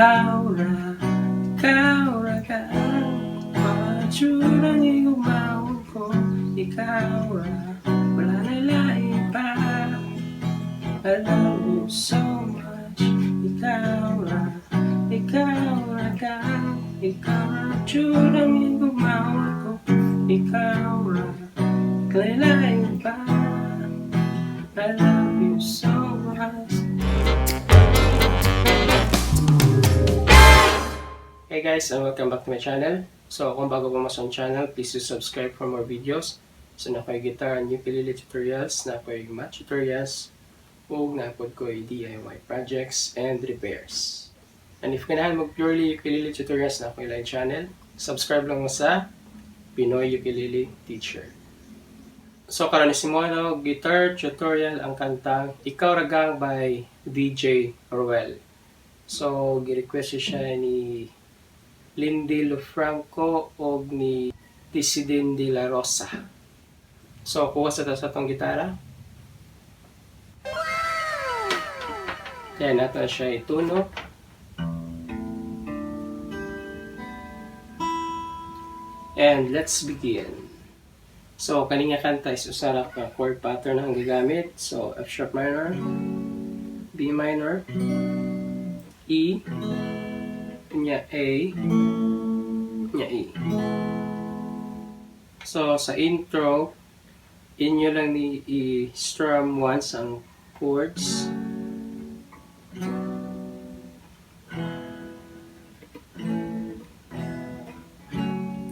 ikaw ra ka ang pagsurang igumawon ko. Ikaw ra, wala na laing pa. I love you so much. Ikaw ra ka ang, ikaw ra surang igumawon ko. Ikaw ra, kailaing pa. I love you so much. Hey guys, and welcome back to my channel. So kung bago pa mas ang channel, please do subscribe for more videos. So na ko'y guitar and ukulele tutorials, na ko'y math tutorials, ug na-upload ko ay DIY projects and repairs. And if kailangan mag purely ukulele tutorials, na ko'y live channel, subscribe lang mo sa Pinoy Ukulele Teacher. So karon simuano guitar tutorial ang kantang Ikaw Ragang by DJ Rowel. So gi-request siya ni Lindy Lufranco o ni Tisidin de la Rosa. So kuha sa itong gitara. Kaya natin siya ituno. And let's begin. So kaninga kanta is usarak na chord pattern ang gagamit. So F sharp minor, B minor, E, nya A, nya E. So sa intro, inyo lang ni i-strum once ang chords.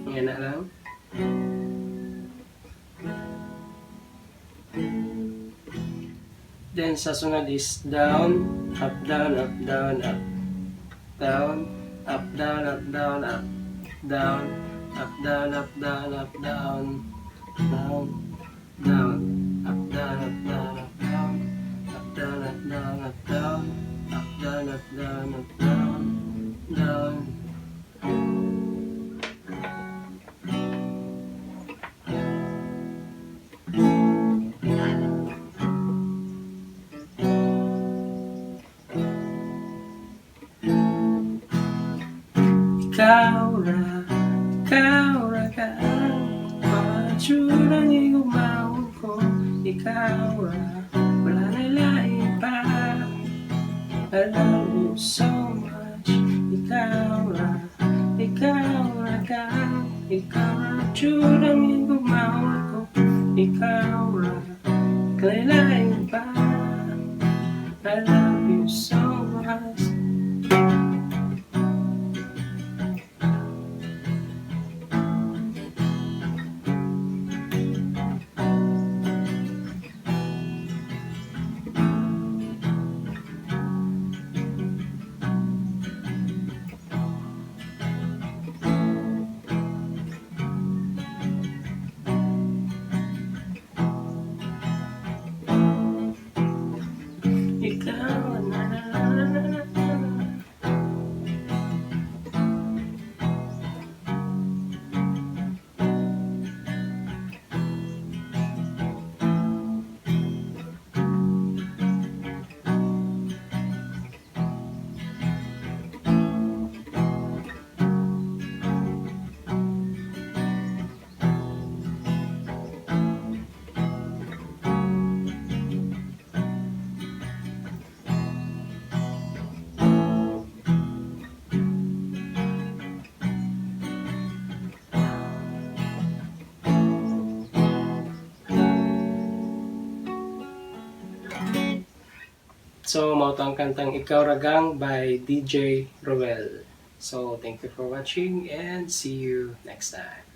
Yan na lang. Then sa sunod is down, up, down, up, down, up, down, up, down, up, down, up, down, up, down, up, down, up, down, down, down, up, down, up, down, up, down, up, down, up, down, up, down, up, down, up, down, up, down, down. Ikaw ra ka ang pagsurang igumawon ko. Ikaw ra, wala na laing pa. I love you so much. Ikaw ra ka ang, ikaw ra surang igumawon ko. Ikaw ra, kailaing pa. I love you so much. So, mao ang kantang Ikaw Ragang by DJ Rowel. So, thank you for watching and see you next time.